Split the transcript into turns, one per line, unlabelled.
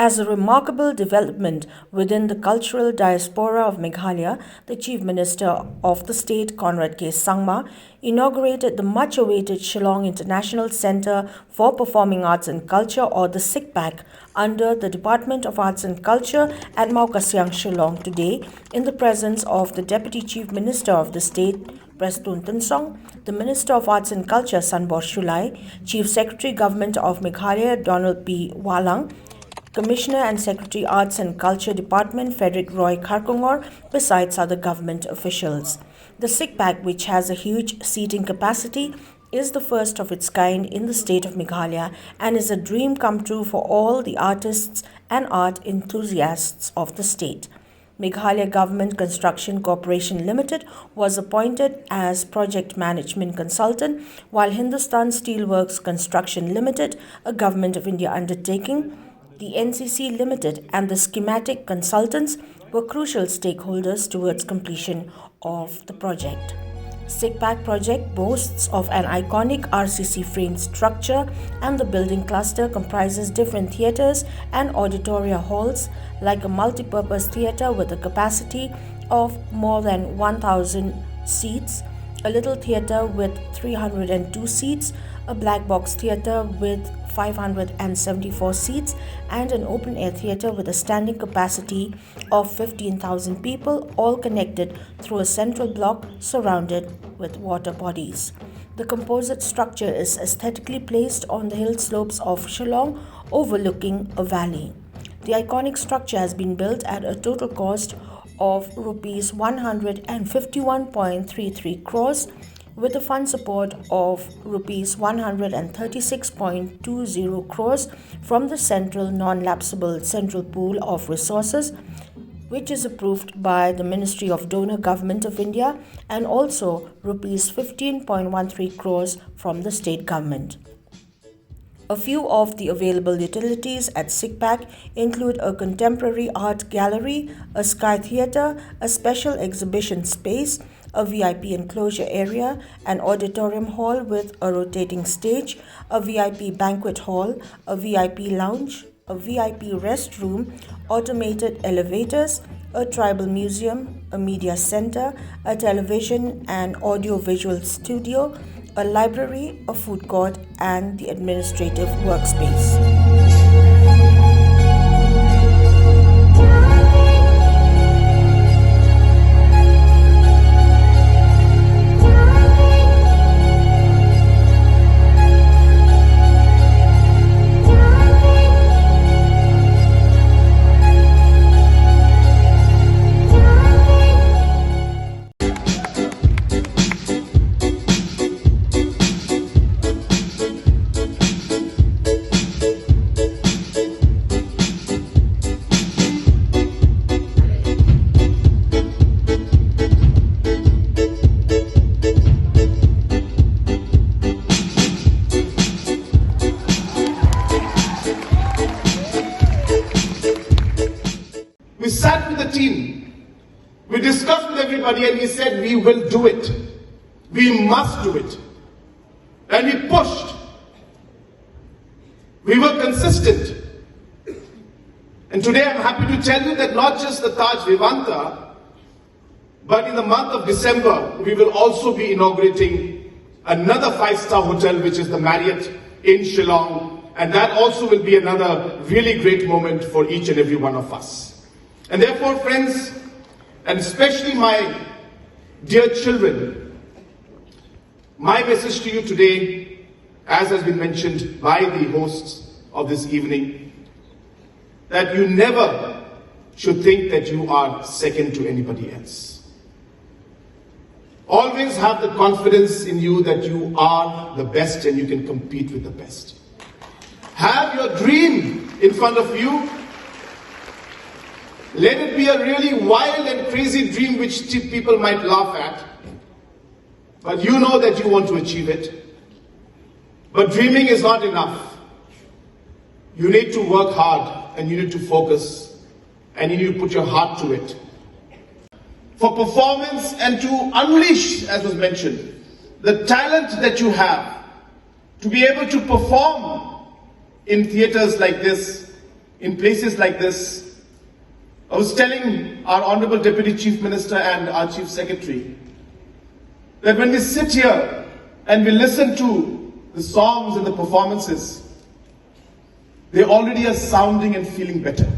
As a remarkable development within the cultural diaspora of Meghalaya, the Chief Minister of the state, Conrad Sangma, inaugurated the much-awaited Shillong International Centre for Performing Arts and Culture, or the Sicpac, under the Department of Arts and Culture at Mawkasiang, Shillong today, in the presence of the Deputy Chief Minister of the state, Prestone Tyngsong, the Minister of Arts and Culture, Sanbor Shullai, Chief Secretary Government of Meghalaya, P Wahlang, Commissioner and Secretary Arts and Culture Department Frederick Roy Kharkongor, besides other government officials. The Sicpac, which has a huge seating capacity, is the first of its kind in the state of Meghalaya and is a dream come true for all the artists and art enthusiasts of the state. Meghalaya Government Construction Corporation Limited was appointed as project management consultant, while Hindustan Steelworks Construction Limited, a Government of India undertaking, the NCC Limited and the schematic consultants were crucial stakeholders towards completion of the project. Sicpac project boasts of an iconic RCC framed structure, and the building cluster comprises different theatres and auditoria halls, like a multi-purpose theatre with a capacity of more than 1,000 seats, a little theatre with 302 seats, a black box theatre with 574 seats, and an open-air theatre with a standing capacity of 15,000 people, all connected through a central block surrounded with water bodies. The composite structure is aesthetically placed on the hill slopes of Shillong, overlooking a valley. The iconic structure has been built at a total cost of Rs 151.33 crores, with a fund support of Rs 136.20 crores from the Central Non-Lapsable Central Pool of Resources, which is approved by the Ministry of Donor Government of India, and also Rs 15.13 crores from the state government. A few of the available utilities at Sicpac include a contemporary art gallery, a sky theatre, a special exhibition space, a VIP enclosure area, an auditorium hall with a rotating stage, a VIP banquet hall, a VIP lounge, a VIP restroom, automated elevators, a tribal museum, a media center, a television and audio-visual studio, a library, a food court, and the administrative workspace.
We sat with the team, we discussed with everybody, and we said we will do it. We must do it. And we pushed. We were consistent. And today I'm happy to tell you that not just the Taj Vivanta, but in the month of December, we will also be inaugurating another 5-star hotel, which is the Marriott in Shillong. And that also will be another really great moment for each and every one of us. And therefore, friends, and especially my dear children, my message to you today, as has been mentioned by the hosts of this evening, that you never should think that you are second to anybody else. Always have the confidence in you that you are the best and you can compete with the best. Have your dream in front of you. Let it be a really wild and crazy dream which people might laugh at. But you know that you want to achieve it. But dreaming is not enough. You need to work hard and you need to focus and you need to put your heart to it. For performance and to unleash, as was mentioned, the talent that you have, to be able to perform in theatres like this, in places like this. I was telling our Honorable Deputy Chief Minister and our Chief Secretary that when we sit here and we listen to the songs and the performances, they already are sounding and feeling better.